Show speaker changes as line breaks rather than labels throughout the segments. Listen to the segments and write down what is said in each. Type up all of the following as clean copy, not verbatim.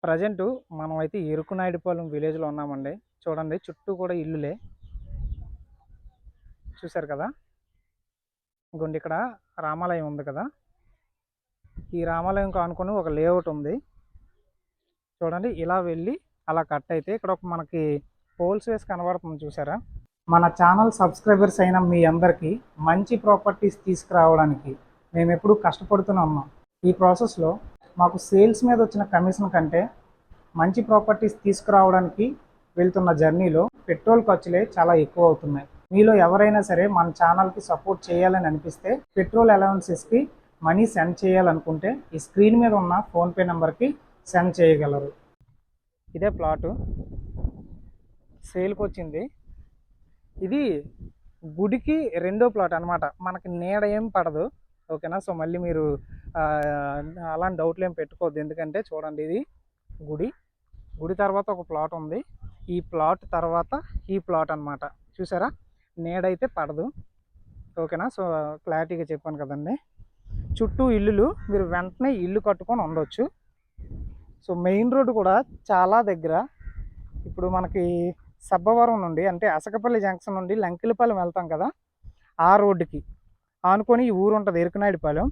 Present మనమైతే ఎరుకునాయుడుపాలెం విలేజ్‌లో ఉన్నామండి. చూడండి చుట్టూ కూడా ఇల్లులే. చూసారు కదా! ఇగోండి ఇక్కడ రామాలయం ఉంది కదా! ఈ రామాలయంకి ఆనుకొని ఒక లేఅవుట్ ఉంది. చూడండి ఇలా వెళ్ళి అలా కట్ అయితే ఇక్కడ ఒక మనకి పోల్స్ వేసి కనబడుతుంది చూసారా? మన ఛానల్ సబ్స్క్రైబర్స్ అయిన మీ అందరికీ మంచి ప్రాపర్టీస్ తీసుకురావడానికి మేమెప్పుడూ కష్టపడుతూనే ఉన్నాం. ఈ ప్రాసెస్‌లో మాకు సేల్స్ మీద వచ్చిన కమిషన్ కంటే మంచి ప్రాపర్టీస్ తీసుకురావడానికి వెళ్తున్న జర్నీలో పెట్రోల్ ఖర్చులే చాలా ఎక్కువ అవుతున్నాయి. మీలో ఎవరైనా సరే మన ఛానల్కి సపోర్ట్ చేయాలని అనిపిస్తే పెట్రోల్ అలవెన్సెస్కి మనీ సెండ్ చేయాలనుకుంటే ఈ స్క్రీన్ మీద ఉన్న ఫోన్పే నెంబర్కి సెండ్ చేయగలరు. ఇదే ప్లాటు సేల్కి వచ్చింది. ఇది గుడికి రెండో ప్లాట్ అనమాట. మనకి నీడ ఏం పడదు, ఓకేనా. సో మళ్ళీ మీరు అలాంటి డౌట్లు ఏం పెట్టుకోవద్దు. ఎందుకంటే చూడండి ఇది గుడి తర్వాత ఒక ప్లాట్ ఉంది. ఈ ప్లాట్ తర్వాత ఈ ప్లాట్ అనమాట. చూసారా, నీడైతే పడదు, ఓకేనా. సో క్లారిటీగా చెప్పాను కదండి. చుట్టూ ఇల్లులు, మీరు వెంటనే ఇల్లు కట్టుకొని ఉండొచ్చు. సో మెయిన్ రోడ్డు కూడా చాలా దగ్గర. ఇప్పుడు మనకి సబ్బవరం నుండి అంటే అసకపల్లి జంక్షన్ నుండి లంకిలపాలెం వెళ్తాం కదా, ఆ రోడ్డుకి ఆనుకొని ఈ ఊరు ఉంటుంది ఎరుకునాయుడుపాలెం.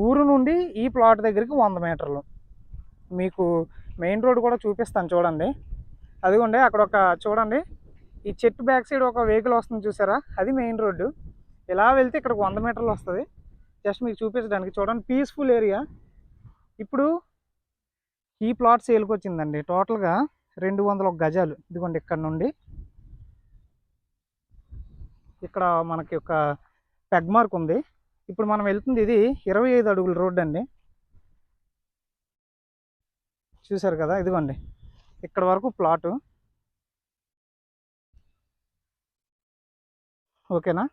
ఊరు నుండి ఈ ప్లాట్ దగ్గరికి 100 మీటర్లు. మీకు మెయిన్ రోడ్ కూడా చూపిస్తాను చూడండి. అదిగోండి అక్కడ ఒక చూడండి, ఈ చెట్టు బ్యాక్ సైడ్ ఒక వెహికల్ వస్తుంది చూసారా, అది మెయిన్ రోడ్డు. ఇలా వెళ్తే ఇక్కడికి 100 మీటర్లు వస్తుంది. జస్ట్ మీకు చూపించడానికి. చూడండి పీస్ఫుల్ ఏరియా. ఇప్పుడు ఈ ప్లాట్ సేల్కి వచ్చిందండి. టోటల్గా 201 గజాలు. ఇదిగోండి ఇక్కడ నుండి ఇక్కడ మనకి ఒక పెగ్ మార్క్ ఉంది. ఇప్పుడు మనం వెళ్తుంది ఇది 25 అడుగుల రోడ్డు అండి. చూసారు కదా, ఇదిగోండి ఇక్కడ వరకు ప్లాటు, ఓకేనా.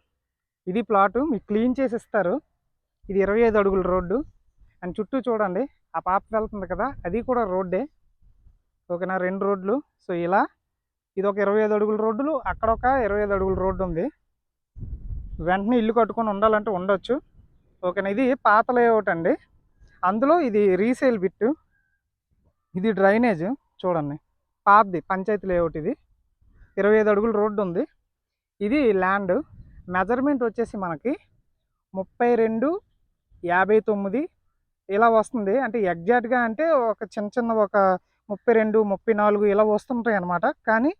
ఇది ప్లాటు మీకు క్లీన్ చేసి ఇస్తారు. ఇది 25 అడుగుల రోడ్డు. అండ్ చుట్టూ చూడండి ఆ పాప వెళ్తుంది కదా, అది కూడా రోడ్డే, ఓకేనా. 2 రోడ్లు. సో ఇలా ఇది ఒక 25 అడుగుల రోడ్డులు, అక్కడ ఒక 25 అడుగుల రోడ్డు ఉంది. వెంటనే ఇల్లు కట్టుకొని ఉండాలంటే ఉండొచ్చు, ఓకేనా. ఇది పాత లేఅవుట్ అండి. అందులో ఇది రీసేల్ బిట్టు. ఇది డ్రైనేజ్ చూడండి, పాతది పంచాయతీ లేఅవుట్. ఇది 25 అడుగుల రోడ్డు ఉంది. ఇది ల్యాండ్ మెజర్మెంట్ వచ్చేసి మనకి 32/59 ఇలా వస్తుంది. అంటే ఎగ్జాక్ట్గా అంటే ఒక చిన్న ఒక 32, 34 ఇలా వస్తుంటాయి అన్నమాట. కానీ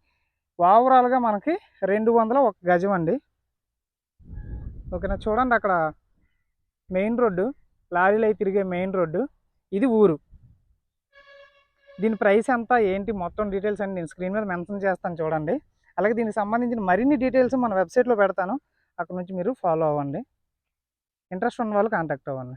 ఓవరాల్గా మనకి 201 గజం అండి, ఓకేనా. చూడండి అక్కడ మెయిన్ రోడ్డు, లారీలు అయి తిరిగే మెయిన్ రోడ్డు. ఇది ఊరు. దీని ప్రైస్ ఎంత ఏంటి మొత్తం డీటెయిల్స్ అన్ని నేను స్క్రీన్ మీద మెన్షన్ చేస్తాను చూడండి. అలాగే దీనికి సంబంధించిన మరిన్ని డీటెయిల్స్ మన వెబ్సైట్లో పెడతాను, అక్కడ నుంచి మీరు ఫాలో అవ్వండి. ఇంట్రెస్ట్ ఉన్న వాళ్ళు కాంటాక్ట్ అవ్వండి.